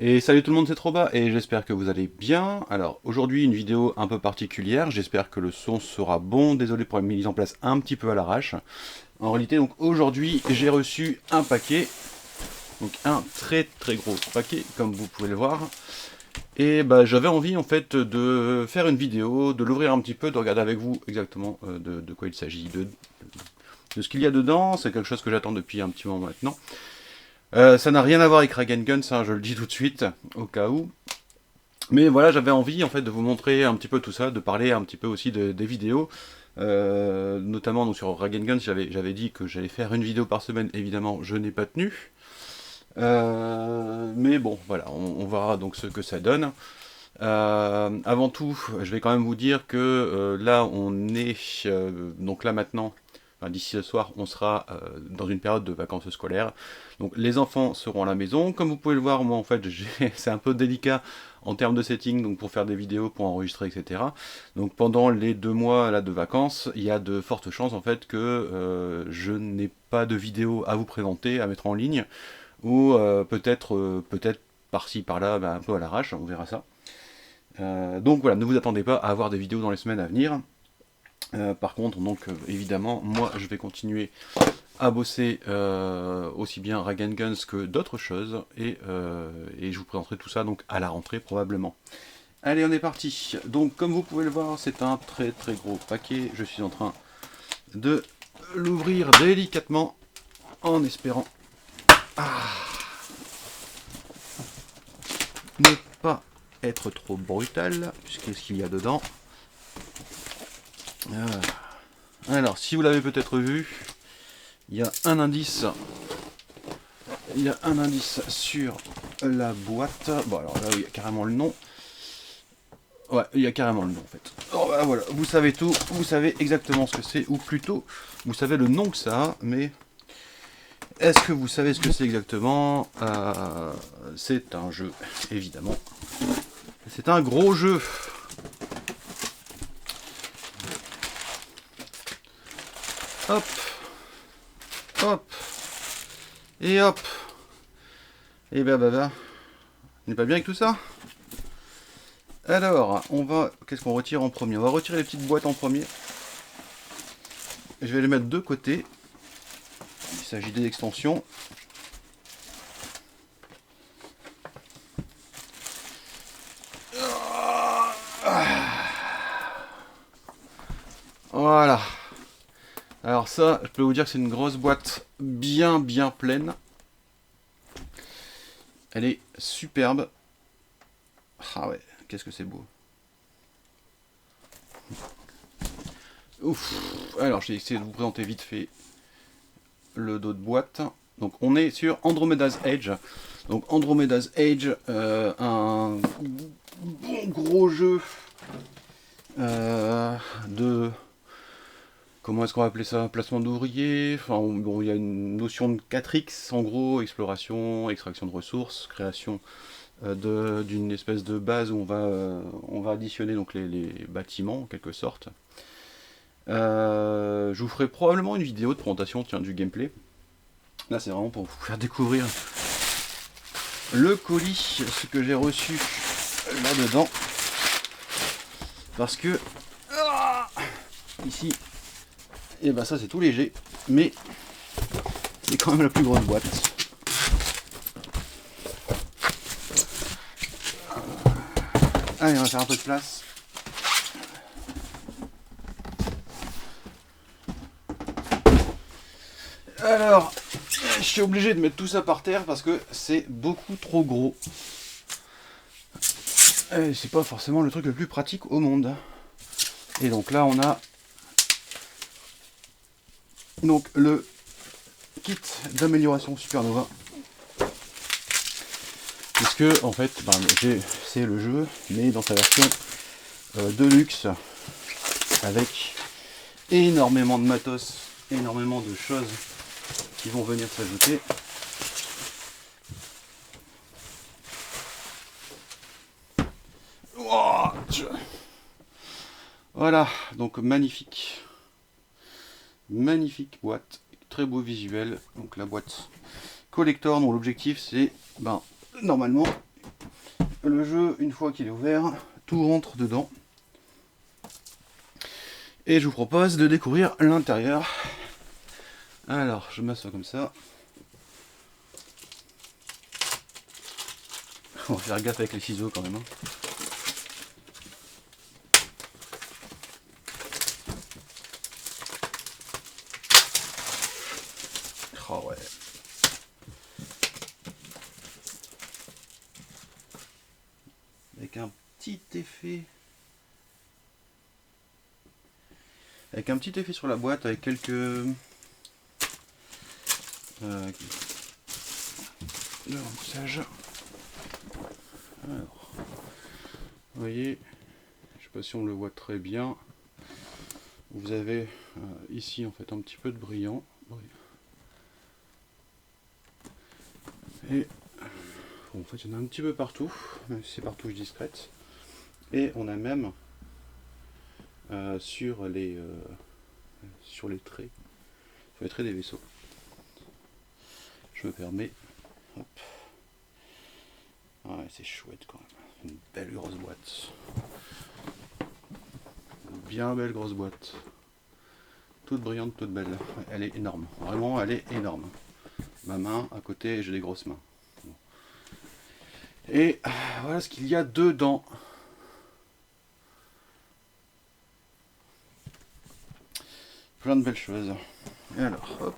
Et salut tout le monde, c'est Troba et j'espère que vous allez bien. Alors aujourd'hui une vidéo un peu particulière, j'espère que le son sera bon, désolé pour la mise en place un petit peu à l'arrache. En réalité donc aujourd'hui j'ai reçu un paquet, donc un très gros paquet comme vous pouvez le voir. Et bah j'avais envie en fait de faire une vidéo, de l'ouvrir un petit peu, de regarder avec vous exactement de quoi il s'agit, de ce qu'il y a dedans. C'est quelque chose que j'attends depuis un petit moment maintenant. Ça n'a rien à voir avec Rag Guns, hein, je le dis tout de suite, au cas où. Mais voilà, j'avais envie en fait de vous montrer un petit peu tout ça, de parler un petit peu aussi des vidéos. Notamment donc, sur Rag Guns, j'avais dit que j'allais faire une vidéo par semaine, évidemment, je n'ai pas tenu. Mais bon, voilà, on verra donc ce que ça donne. Avant tout, je vais quand même vous dire que là, on est donc là maintenant. D'ici ce soir, on sera dans une période de vacances scolaires. Donc les enfants seront à la maison. Comme vous pouvez le voir, moi en fait, c'est un peu délicat en termes de setting, donc pour faire des vidéos, pour enregistrer, etc. Donc pendant les 2 mois là, de vacances, il y a de fortes chances en fait que je n'ai pas de vidéo à vous présenter, à mettre en ligne, ou peut-être par-ci par-là, un peu à l'arrache, on verra ça. Donc voilà, ne vous attendez pas à avoir des vidéos dans les semaines à venir. Par contre, donc évidemment, moi je vais continuer à bosser aussi bien Rag Guns que d'autres choses, et je vous présenterai tout ça donc à la rentrée probablement. Allez, on est parti. Donc comme vous pouvez le voir, c'est un très gros paquet. Je suis en train de l'ouvrir délicatement en espérant ne pas être trop brutal, puisqu'est-ce qu'il y a dedans. Alors, si vous l'avez peut-être vu, il y a un indice. Il y a un indice sur la boîte. Bon, alors là, il y a carrément le nom. Ouais, il y a carrément le nom en fait. Oh, bah, voilà, vous savez tout, vous savez exactement ce que c'est, ou plutôt, vous savez le nom que ça a, mais est-ce que vous savez ce que c'est exactement? C'est un jeu, évidemment. C'est un gros jeu. Hop, hop, et hop. Et bah, on n'est pas bien avec tout ça? Alors, qu'est-ce qu'on retire en premier? On va retirer les petites boîtes en premier. Je vais les mettre de côté. Il s'agit des extensions. Voilà. Alors ça, je peux vous dire que c'est une grosse boîte bien pleine. Elle est superbe. Ah ouais, qu'est-ce que c'est beau. Ouf. Alors, je vais essayer de vous présenter vite fait le dos de boîte. Donc, on est sur Andromeda's Edge. Donc, Andromeda's Edge, un bon gros jeu de... Comment est-ce qu'on va appeler ça? Placement d'ouvriers. Enfin, bon, il y a une notion de 4X, en gros, exploration, extraction de ressources, création d'une espèce de base où on va additionner donc les bâtiments en quelque sorte. Je vous ferai probablement une vidéo de présentation du gameplay. Là c'est vraiment pour vous faire découvrir le colis, ce que j'ai reçu là-dedans. Parce que ici, et ben ça c'est tout léger, mais c'est quand même la plus grosse boîte. Allez, on va faire un peu de place. Alors, je suis obligé de mettre tout ça par terre parce que c'est beaucoup trop gros. Et c'est pas forcément le truc le plus pratique au monde. Et donc là, on a donc le kit d'amélioration Supernova. Puisque, en fait, c'est le jeu, mais dans sa version Deluxe, avec énormément de matos, énormément de choses qui vont venir s'ajouter. Voilà, donc magnifique boîte, très beau visuel. Donc la boîte collector dont l'objectif c'est normalement le jeu, une fois qu'il est ouvert, tout rentre dedans. Et je vous propose de découvrir l'intérieur. Alors, je m'assois comme ça. On va faire gaffe avec les ciseaux quand même. Hein. Oh ouais. Avec un petit effet. Avec un petit effet sur la boîte, avec quelques... le remplissage. Alors, vous voyez, je ne sais pas si on le voit très bien. Vous avez ici en fait un petit peu de brillant. Et bon, en fait, il y en a un petit peu partout, même si c'est par touche discrète. Et on a même sur les traits des vaisseaux. Je me permets. Hop. Ouais, c'est chouette quand même. Une belle grosse boîte. Une bien belle grosse boîte. Toute brillante, toute belle. Elle est énorme. Vraiment, elle est énorme. Ma main à côté, j'ai des grosses mains. Bon. Et voilà ce qu'il y a dedans. Plein de belles choses. Et alors, hop.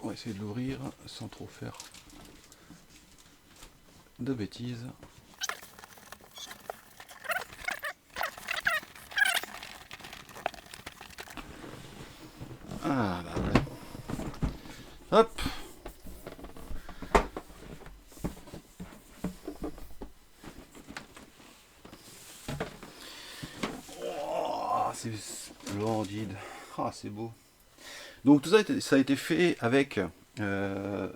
On va essayer de l'ouvrir sans trop faire de bêtises. Ah bah voilà. Hop. Oh, c'est splendide. Ah, c'est beau. Donc tout ça a été fait avec alors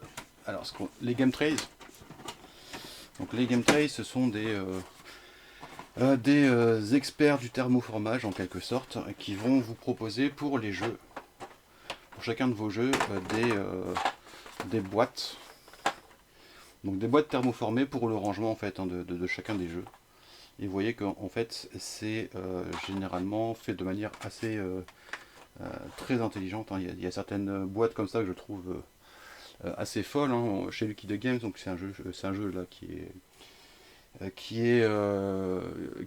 les Game Trays. Donc les Game Trays, ce sont des experts du thermoformage en quelque sorte, qui vont vous proposer pour les jeux, pour chacun de vos jeux, des boîtes. Donc des boîtes thermoformées pour le rangement en fait de chacun des jeux. Et vous voyez qu'en fait c'est généralement fait de manière assez très intelligente. Hein. Il y a certaines boîtes comme ça que je trouve assez folles hein, chez Lucky the Games. Donc c'est un jeu là qui est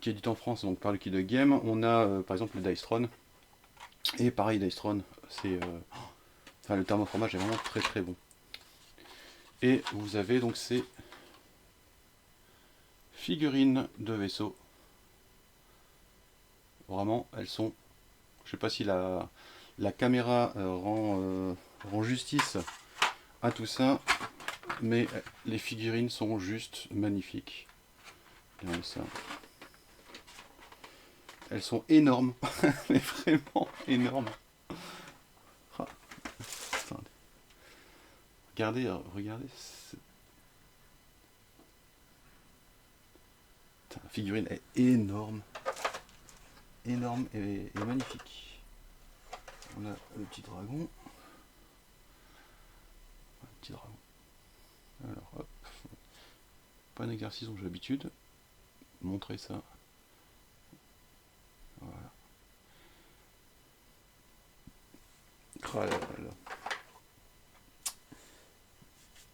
édité en France donc par Lucky the Game. On a par exemple le Dice Throne. Et pareil, Dice Throne, c'est enfin, le thermoformage est vraiment très très bon. Et vous avez donc ces figurines de vaisseaux. Vraiment, elles sont... Je sais pas si la caméra rend justice à tout ça, mais les figurines sont juste magnifiques. Regardez ça. Elles sont énormes, mais vraiment énormes. Ah. Regardez. La figurine est énorme. Énorme et magnifique. On a le petit dragon. Alors hop. Pas un exercice dont j'ai l'habitude. Montrer ça. Voilà. Oh là là.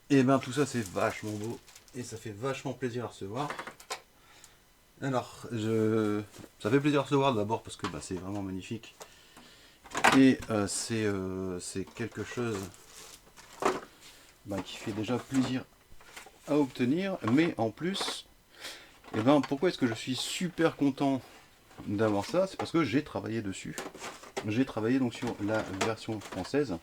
Et ben tout ça c'est vachement beau. Et ça fait vachement plaisir à recevoir. Alors, ça fait plaisir à recevoir d'abord parce que bah, c'est vraiment magnifique. Et c'est quelque chose bah, qui fait déjà plaisir à obtenir. Mais en plus, et ben, pourquoi est-ce que je suis super content d'avoir ça? C'est parce que j'ai travaillé dessus. J'ai travaillé donc sur la version française.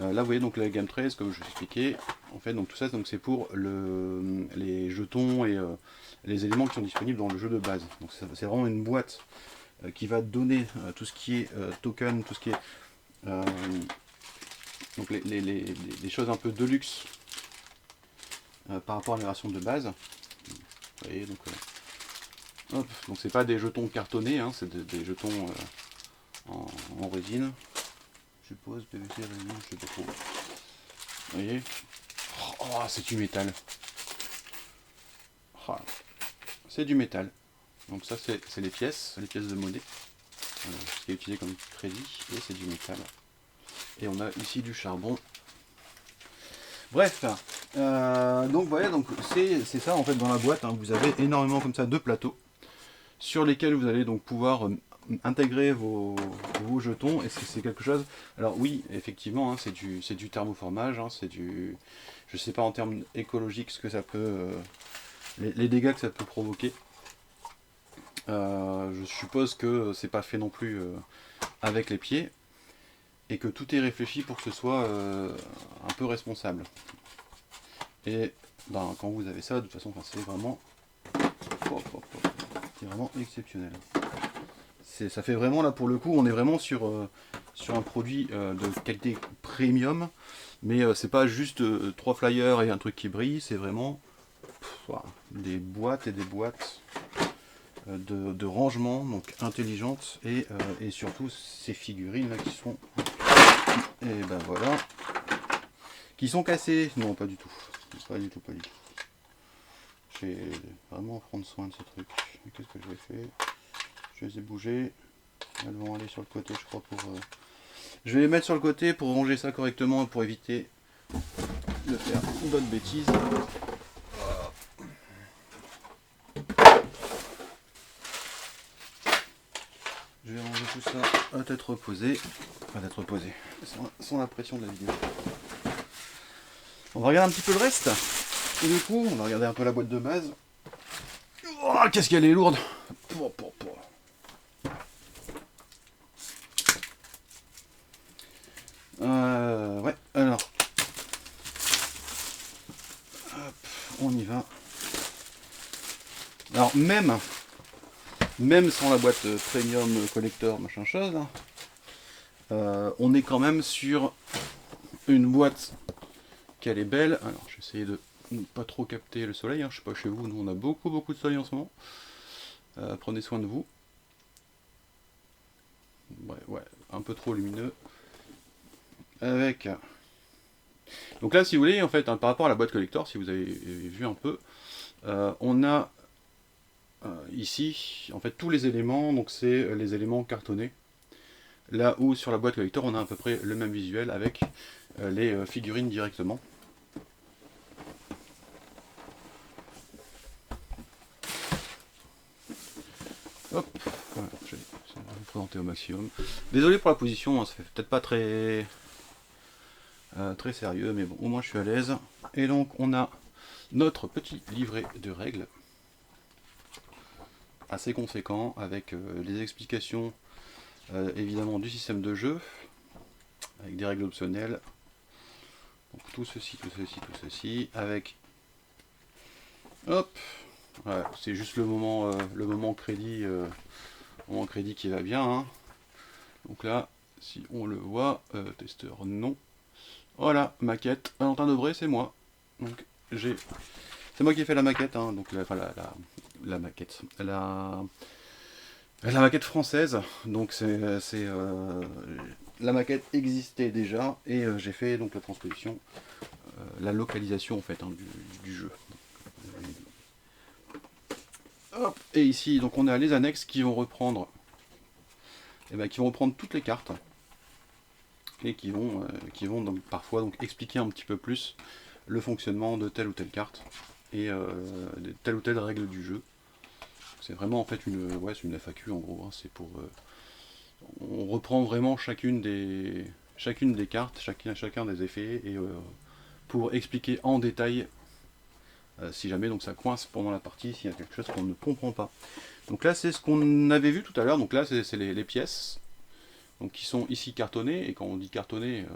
Là vous voyez donc la Game 13 comme je vous expliquais. En fait donc tout ça c'est pour les jetons et les éléments qui sont disponibles dans le jeu de base. Donc c'est vraiment une boîte qui va donner tout ce qui est token, tout ce qui est donc les choses un peu de luxe par rapport à la version de base. Vous voyez donc donc c'est pas des jetons cartonnés, hein, c'est des jetons en résine. je suppose, PVC, résine, je sais pas trop. Vous voyez? Oh, c'est du métal. Oh, c'est du métal. Donc ça c'est les pièces de monnaie. Ce qui est utilisé comme crédit, et c'est du métal. Et on a ici du charbon. Bref, donc voilà, donc c'est ça en fait dans la boîte, hein. Vous avez énormément comme ça de plateaux sur lesquels vous allez donc pouvoir intégrer vos jetons. Et c'est quelque chose, alors oui effectivement, hein, c'est du thermoformage, hein, c'est du, je sais pas en termes écologiques ce que ça peut, les dégâts que ça peut provoquer. Je suppose que c'est pas fait non plus avec les pieds, et que tout est réfléchi pour que ce soit un peu responsable. Et ben, quand vous avez ça, de toute façon, c'est vraiment exceptionnel. Ça fait vraiment, là pour le coup, on est vraiment sur un produit de qualité premium, mais c'est pas juste 3 flyers et un truc qui brille, c'est vraiment des boîtes et des boîtes de rangement, donc intelligentes, et surtout ces figurines là qui sont, et ben voilà, qui sont cassées. Non, pas du tout, pas du tout. Je vais vraiment prendre soin de ces trucs. Qu'est-ce que je vais faire? Je les ai bougés, elles vont aller sur le côté, je crois, pour je vais les mettre sur le côté pour ranger ça correctement, pour éviter de faire d'autres bêtises. Je vais ranger tout ça à tête reposée. Enfin, tête reposée, sans la pression de la vidéo. On va regarder un petit peu le reste. Et du coup, on va regarder un peu la boîte de base. Oh, qu'est-ce qu'elle est lourde! Ouais, alors. Hop, on y va. Alors, même sans la boîte premium collector, machin chose, on est quand même sur une boîte qu'elle est belle. Alors, j'ai essayé de ne pas trop capter le soleil, hein. Je sais pas chez vous, nous on a beaucoup de soleil en ce moment. Prenez soin de vous. Ouais, un peu trop lumineux. Avec. Donc là, si vous voulez, en fait, hein, par rapport à la boîte collector, si vous avez vu un peu, on a ici, en fait, tous les éléments, donc c'est les éléments cartonnés. Là où sur la boîte collector, on a à peu près le même visuel avec les figurines directement. Hop, voilà, je vais vous présenter au maximum. Désolé pour la position, hein, ça fait peut-être pas très sérieux, mais bon, au moins je suis à l'aise. Et donc on a notre petit livret de règles, assez conséquent, avec les explications évidemment du système de jeu, avec des règles optionnelles. Donc tout ceci, avec, hop, ouais, c'est juste le moment crédit, qui va bien, hein. Donc là, si on le voit, testeur non. Voilà, maquette, Valentin Debré, c'est moi. Donc c'est moi qui ai fait la maquette, hein, donc la maquette. La maquette française, donc la maquette existait déjà, et j'ai fait donc la transposition, la localisation en fait, hein, du jeu. Hop, et ici donc on a les annexes qui vont reprendre, toutes les cartes, et qui vont donc parfois donc expliquer un petit peu plus le fonctionnement de telle ou telle carte, et de telle ou telle règle du jeu. C'est vraiment en fait c'est une FAQ en gros, hein. C'est pour on reprend vraiment chacune des cartes, chacun des effets, et pour expliquer en détail si jamais donc ça coince pendant la partie, s'il y a quelque chose qu'on ne comprend pas. Donc là c'est ce qu'on avait vu tout à l'heure, donc là c'est les pièces, donc qui sont ici cartonnées, et quand on dit cartonné,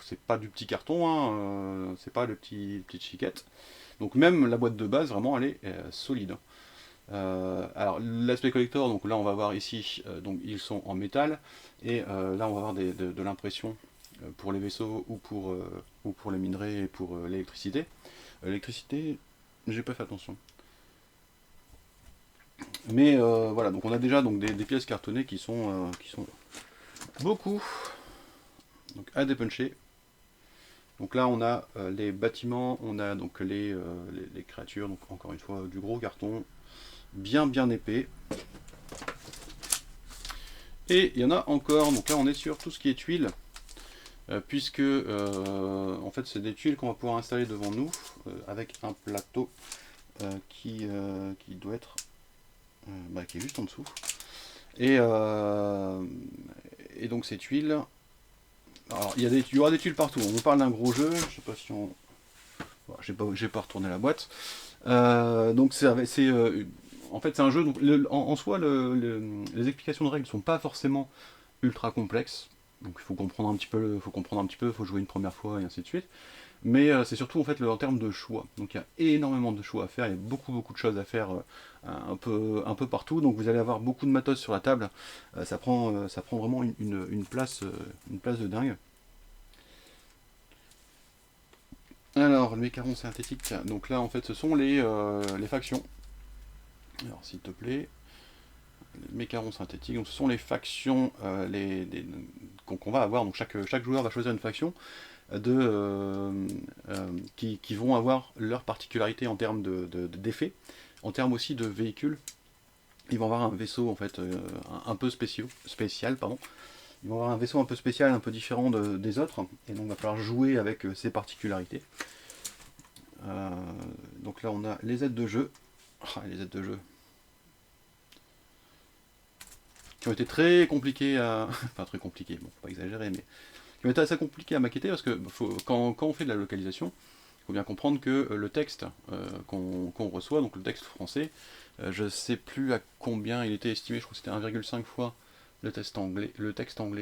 c'est pas du petit carton, hein, c'est pas le petite chiquette. Donc même la boîte de base, vraiment elle est solide. Alors l'aspect collector, donc là on va voir ici, donc ils sont en métal, et là on va avoir de l'impression pour les vaisseaux, ou pour les minerais, et pour l'électricité. L'électricité, j'ai pas fait attention. Mais voilà, donc on a déjà donc des pièces cartonnées qui sont beaucoup donc à dépuncher. Donc là on a les bâtiments, on a donc les créatures, donc encore une fois du gros carton, bien épais. Et il y en a encore, donc là on est sur tout ce qui est tuiles, puisque en fait c'est des tuiles qu'on va pouvoir installer devant nous, avec un plateau qui doit être, qui est juste en dessous. Et donc ces tuiles, alors il y aura des tuiles partout, on vous parle d'un gros jeu, je sais pas si on... Bon, j'ai pas retourné la boîte. Donc en fait c'est un jeu, donc en soi les explications de règles sont pas forcément ultra complexes, donc il faut comprendre un petit peu, faut jouer une première fois et ainsi de suite. Mais c'est surtout en fait en termes de choix. Donc il y a énormément de choix à faire, il y a beaucoup de choses à faire un peu partout. Donc vous allez avoir beaucoup de matos sur la table. Ça prend vraiment une place de dingue. Alors le macaron synthétique, donc là en fait ce sont les factions. Alors s'il te plaît, les macarons synthétiques, donc ce sont les factions qu'on va avoir. Donc chaque joueur va choisir une faction qui vont avoir leur particularité en termes d'effets, en termes aussi de véhicules. Ils vont avoir un vaisseau en fait un peu spécial, pardon. Ils vont avoir un vaisseau un peu spécial, un peu différent des autres, et donc il va falloir jouer avec ces particularités. Donc là on a les aides de jeu. Les aides de jeu qui ont été très compliquées à... enfin très compliquées, bon faut pas exagérer, mais qui ont été assez compliquées à maqueter, parce que quand on fait de la localisation, il faut bien comprendre que le texte qu'on reçoit, donc le texte français, je sais plus à combien il était estimé, je crois que c'était 1,5 fois le texte anglais,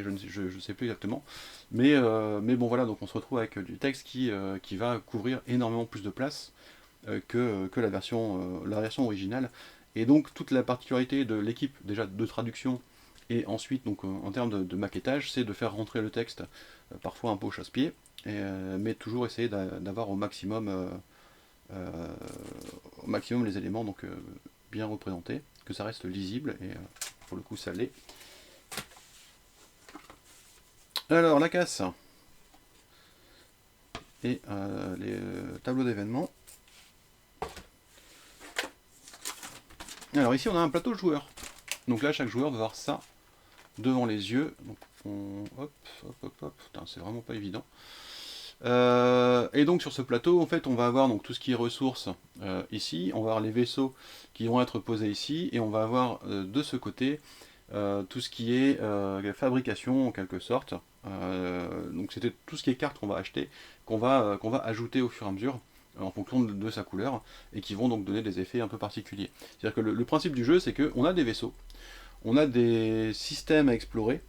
je ne sais plus exactement, mais bon voilà, donc on se retrouve avec du texte qui va couvrir énormément plus de place que la version originale, et donc toute la particularité de l'équipe déjà de traduction, et ensuite donc en termes de maquettage, c'est de faire rentrer le texte parfois un peu au chasse-pied, mais toujours essayer d'avoir au maximum les éléments donc bien représentés, que ça reste lisible, et pour le coup ça l'est. Alors la casse et les tableaux d'événements. Alors ici on a un plateau de joueurs. Donc là chaque joueur va avoir ça devant les yeux. Donc hop, c'est vraiment pas évident. Et donc sur ce plateau, en fait, on va avoir donc tout ce qui est ressources ici, on va avoir les vaisseaux qui vont être posés ici, et on va avoir de ce côté tout ce qui est fabrication en quelque sorte. Donc c'était tout ce qui est cartes qu'on va acheter, qu'on va ajouter au fur et à mesure en fonction de sa couleur, et qui vont donc donner des effets un peu particuliers. C'est-à-dire que le principe du jeu, c'est qu'on a des vaisseaux, on a des systèmes à explorer,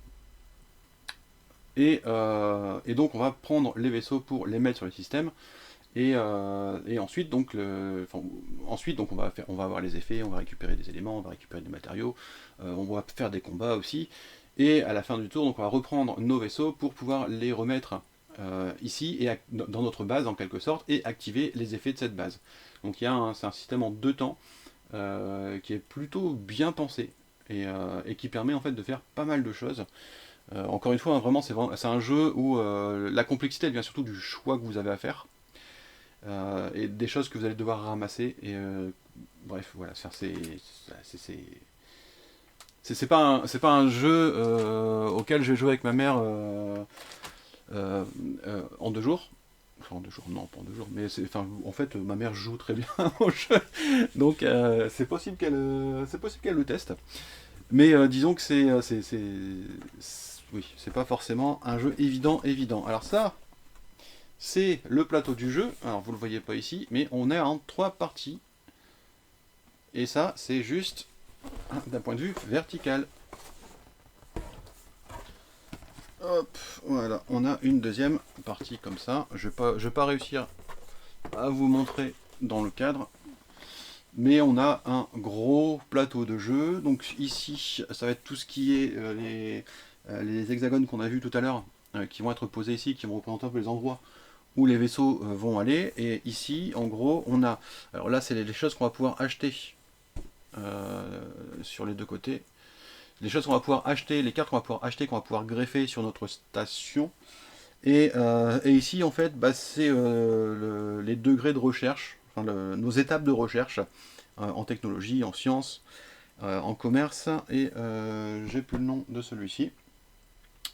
et donc on va prendre les vaisseaux pour les mettre sur le système, et ensuite donc on va avoir les effets, on va récupérer des éléments, on va récupérer des matériaux, on va faire des combats aussi, et à la fin du tour donc on va reprendre nos vaisseaux pour pouvoir les remettre ici et dans notre base en quelque sorte, et activer les effets de cette base. Donc c'est un système en 2 temps qui est plutôt bien pensé, et qui permet en fait de faire pas mal de choses. Encore une fois, hein, vraiment, c'est un jeu où la complexité elle vient surtout du choix que vous avez à faire, et des choses que vous allez devoir ramasser. Et bref, voilà, c'est pas un jeu auquel je vais jouer avec ma mère en 2 jours. Enfin, en 2 jours, non, pas en 2 jours, mais en fait, ma mère joue très bien au jeu, donc c'est possible qu'elle le teste. Mais disons que oui, c'est pas forcément un jeu évident. Alors ça, c'est le plateau du jeu. Alors vous le voyez pas ici, mais on est en 3 parties. Et ça, c'est juste d'un point de vue vertical. Hop, voilà, on a une deuxième partie comme ça. Je vais pas réussir à vous montrer dans le cadre, mais on a un gros plateau de jeu. Donc ici, ça va être tout ce qui est les hexagones qu'on a vu tout à l'heure, qui vont être posés ici, qui vont représenter un peu les endroits où les vaisseaux vont aller. Et ici, en gros, on a... Alors là, c'est les choses qu'on va pouvoir acheter sur les 2 côtés. Les choses qu'on va pouvoir acheter, les cartes qu'on va pouvoir acheter, qu'on va pouvoir greffer sur notre station. Et ici, en fait, bah, c'est les degrés de recherche, enfin, nos étapes de recherche en technologie, en sciences, en commerce, et j'ai plus le nom de celui-ci.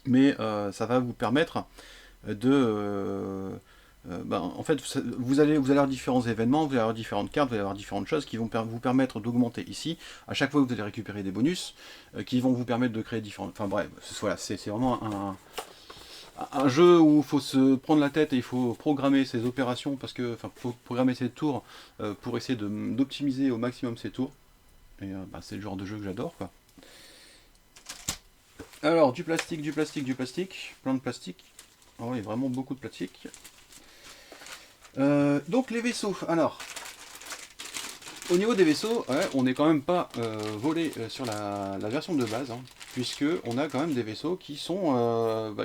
Mais ça va vous permettre de... en fait, vous allez avoir différents événements, vous allez avoir différentes cartes, vous allez avoir différentes choses qui vont vous permettre d'augmenter ici. À chaque fois, vous allez récupérer des bonus qui vont vous permettre de créer différentes... Enfin bref, voilà, c'est vraiment un jeu où il faut se prendre la tête et il faut programmer ses opérations, parce que, enfin, faut programmer ses tours pour essayer d'optimiser au maximum ses tours. Et c'est le genre de jeu que j'adore, quoi. Alors, du plastique, du plastique, du plastique, plein de plastique. Oh, il y a vraiment beaucoup de plastique. Donc les vaisseaux. Alors, au niveau des vaisseaux, ouais, on n'est quand même pas volé sur la version de base, hein, puisque on a quand même des vaisseaux qui sont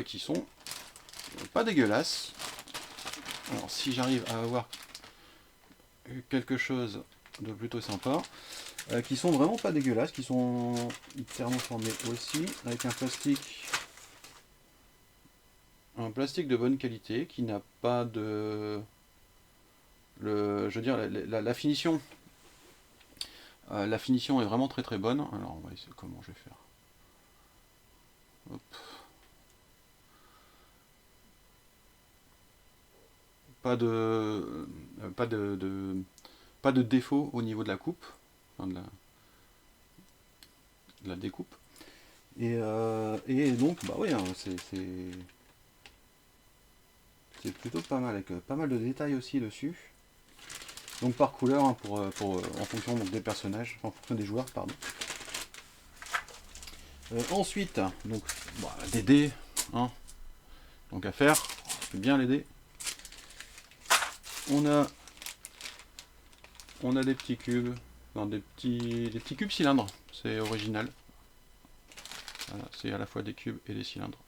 pas dégueulasses. Alors, si j'arrive à avoir quelque chose de plutôt sympa, qui sont vraiment pas dégueulasses, qui sont thermoformés aussi, avec un plastique de bonne qualité, qui n'a pas de... je veux dire, la finition. La finition est vraiment très très bonne. Alors, on va essayer comment je vais faire. Hop. Pas de, pas de défaut au niveau de la coupe, enfin de la découpe. Et donc, bah oui, hein, c'est plutôt pas mal, avec pas mal de détails aussi dessus. Donc par couleur, hein, en fonction donc, des personnages, en fonction des joueurs, pardon. Ensuite, donc, des dés, hein, donc à faire, bien les dés. On a des petits cubes, non, des petits cubes cylindres, c'est original. Voilà, c'est à la fois des cubes et des cylindres.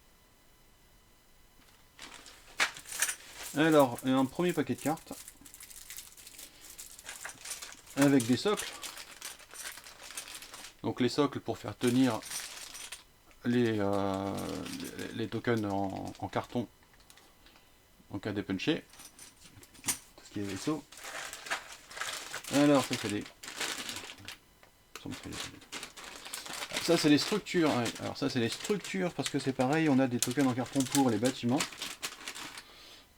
Alors, un premier paquet de cartes avec des socles. Donc les socles pour faire tenir les tokens en carton en cas d'épunché. Tout ce qui est vaisseau. Alors ça c'est des... Ça c'est les structures. Ouais. Alors ça c'est les structures parce que c'est pareil, on a des tokens en carton pour les bâtiments.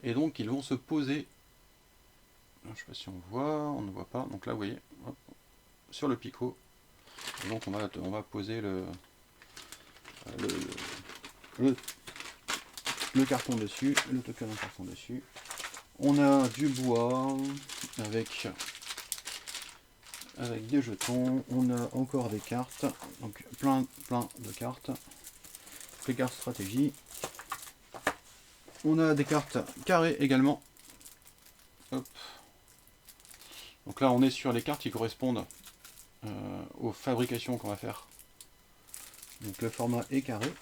Et donc ils vont se poser. Je ne sais pas si on voit, on ne voit pas. Donc là vous voyez, hop, sur le picot. Et donc on va poser le carton dessus, le token en carton dessus. On a du bois avec des jetons, on a encore des cartes, donc plein de cartes, les cartes stratégie. On a des cartes carrées également. Hop. Donc là on est sur les cartes qui correspondent aux fabrications qu'on va faire. Donc le format est carré.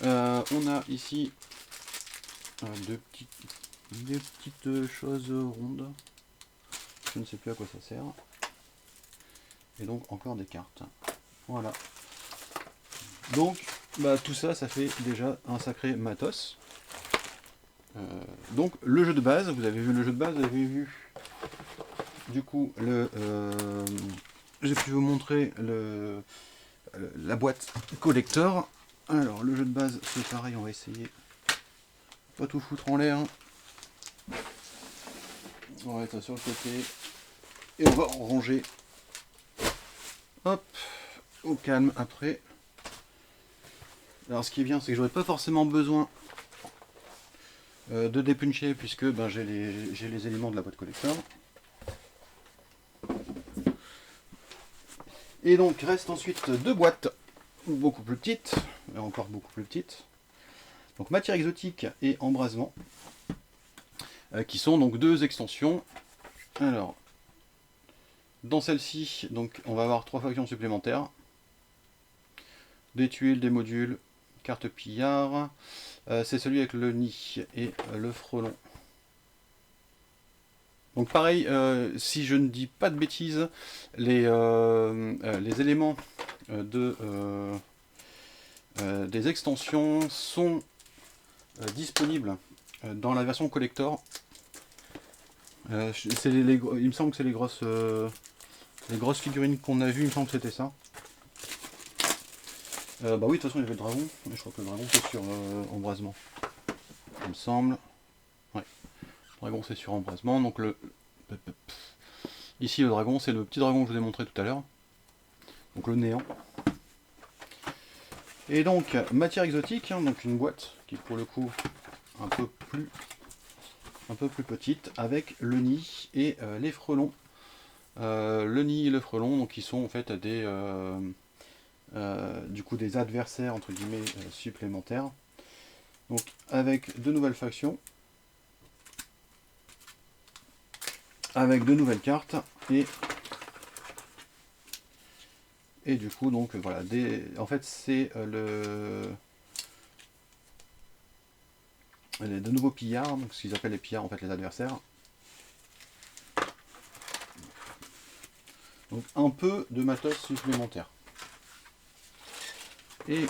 On a ici des petites choses rondes. Je ne sais plus à quoi ça sert. Et donc encore des cartes. Voilà. Donc tout ça, ça fait déjà un sacré matos. Donc le jeu de base, vous avez vu le jeu de base, vous avez vu du coup j'ai pu vous montrer la boîte collector. Alors le jeu de base c'est pareil, on va essayer pas tout foutre en l'air. On va mettre ça sur le côté et on va ranger, hop, au calme après. Alors ce qui est bien, c'est que j'aurais pas forcément besoin de dépuncher puisque j'ai les éléments de la boîte collector. Et donc reste ensuite deux boîtes beaucoup plus petites, et encore beaucoup plus petites. Donc matière exotique et embrasement, qui sont donc deux extensions. Alors dans celle-ci, donc on va avoir 3 factions supplémentaires, des tuiles, des modules, carte pillard. C'est celui avec le nid et le frelon. Donc pareil, si je ne dis pas de bêtises, les éléments des extensions sont disponibles dans la version collector. Il me semble que c'est les grosses figurines qu'on a vues, il me semble que c'était ça. Bah oui, de toute façon il y avait le dragon, je crois que le dragon c'est sur embrasement. Il me semble. Ouais, le dragon c'est sur embrasement, donc ici le dragon, c'est le petit dragon que je vous ai montré tout à l'heure. Donc le néant. Et donc, matière exotique, hein, donc une boîte qui pour le coup un peu plus petite, avec le nid et les frelons. Le nid et le frelon, donc qui sont en fait des du coup des adversaires entre guillemets supplémentaires. Donc avec de nouvelles factions, avec de nouvelles cartes et du coup donc voilà en fait c'est de nouveaux pillards, donc ce qu'ils appellent les pillards en fait les adversaires. Donc un peu de matos supplémentaire. Et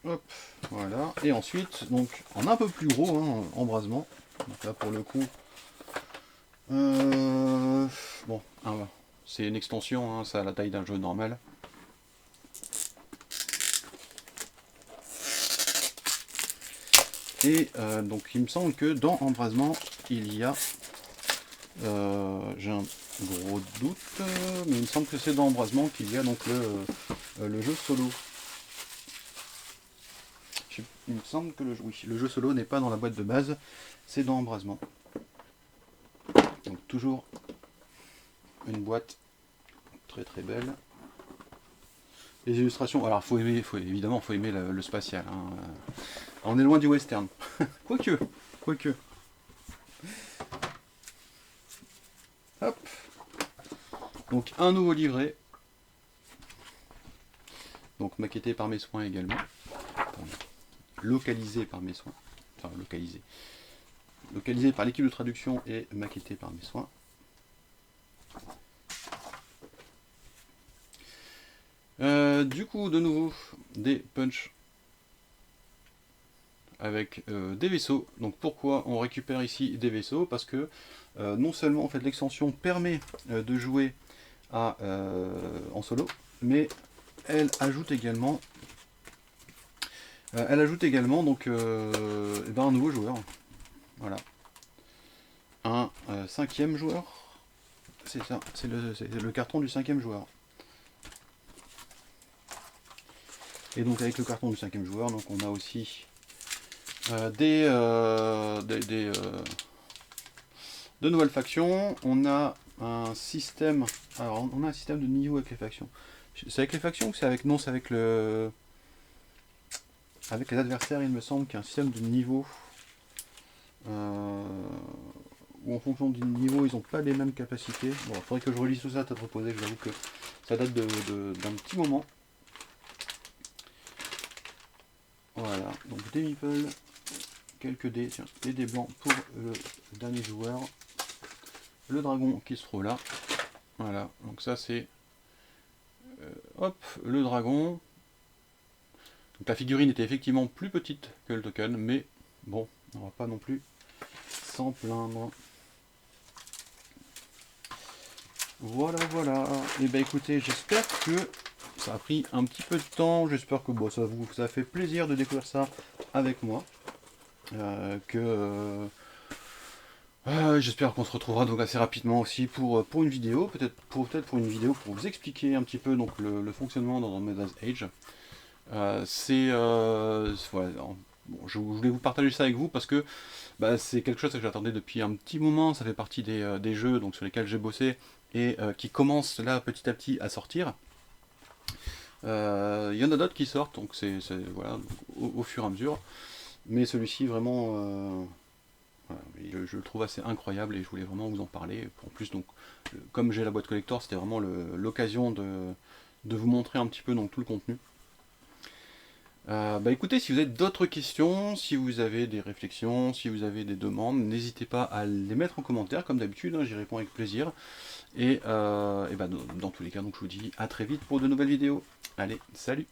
hop, voilà. Et ensuite, donc en un peu plus gros, hein, embrasement. Donc là pour le coup, bon, c'est une extension, hein, ça a la taille d'un jeu normal. Et donc il me semble que dans embrasement, il y a, j'ai un gros doute, mais il me semble que c'est dans embrasement qu'il y a donc le jeu solo. Il me semble que le jeu solo n'est pas dans la boîte de base, c'est dans embrasement. Donc toujours une boîte très très belle. Les illustrations, alors évidemment faut aimer le spatial. Hein. On est loin du western. Quoique. Hop. Donc un nouveau livret. Donc maquetté par mes soins également. Localisé par mes soins. Enfin localisé. Localisé par l'équipe de traduction et maquetté par mes soins. Du coup, de nouveau, des punchs avec des vaisseaux. Donc pourquoi on récupère ici des vaisseaux? Parce que non seulement en fait l'extension permet de jouer en solo, mais elle ajoute également donc un nouveau joueur. Voilà. Un cinquième joueur. C'est ça, c'est le carton du cinquième joueur. Et donc avec le carton du cinquième joueur, donc on a aussi de nouvelles factions. On a un système. Alors on a un système de niveau avec les factions. C'est avec les factions ou c'est avec. Non, c'est avec le. Avec les adversaires, il me semble qu'il y a un système de niveau. Où en fonction du niveau, ils n'ont pas les mêmes capacités. Bon, il faudrait que je relise tout ça à tête reposée, je vous avoue que ça date d'un petit moment. Voilà, donc des meeples, quelques dés, tiens, et des blancs pour le dernier joueur. Le dragon qui se trouve là. Voilà, donc ça c'est hop, le dragon. Donc la figurine était effectivement plus petite que le token, mais bon, on va pas non plus s'en plaindre. Voilà, voilà. Et ben écoutez, j'espère que ça a pris un petit peu de temps. J'espère que bon, ça a fait plaisir de découvrir ça avec moi. J'espère qu'on se retrouvera donc assez rapidement aussi pour une vidéo, peut-être pour une vidéo pour vous expliquer un petit peu donc le fonctionnement dans Andromeda's Age. Voilà, bon, je voulais vous partager ça avec vous parce que bah, c'est quelque chose que j'attendais depuis un petit moment. Ça fait partie des jeux donc, sur lesquels j'ai bossé et qui commencent là petit à petit à sortir. Il y en a d'autres qui sortent, donc c'est voilà, au fur et à mesure. Mais celui-ci vraiment, voilà, je le trouve assez incroyable et je voulais vraiment vous en parler. En plus, donc, comme j'ai la boîte collector, c'était vraiment l'occasion de vous montrer un petit peu donc, tout le contenu. Bah écoutez, si vous avez d'autres questions, si vous avez des réflexions, si vous avez des demandes, n'hésitez pas à les mettre en commentaire, comme d'habitude, hein, j'y réponds avec plaisir. Et bah, dans tous les cas, donc, je vous dis à très vite pour de nouvelles vidéos. Allez, salut!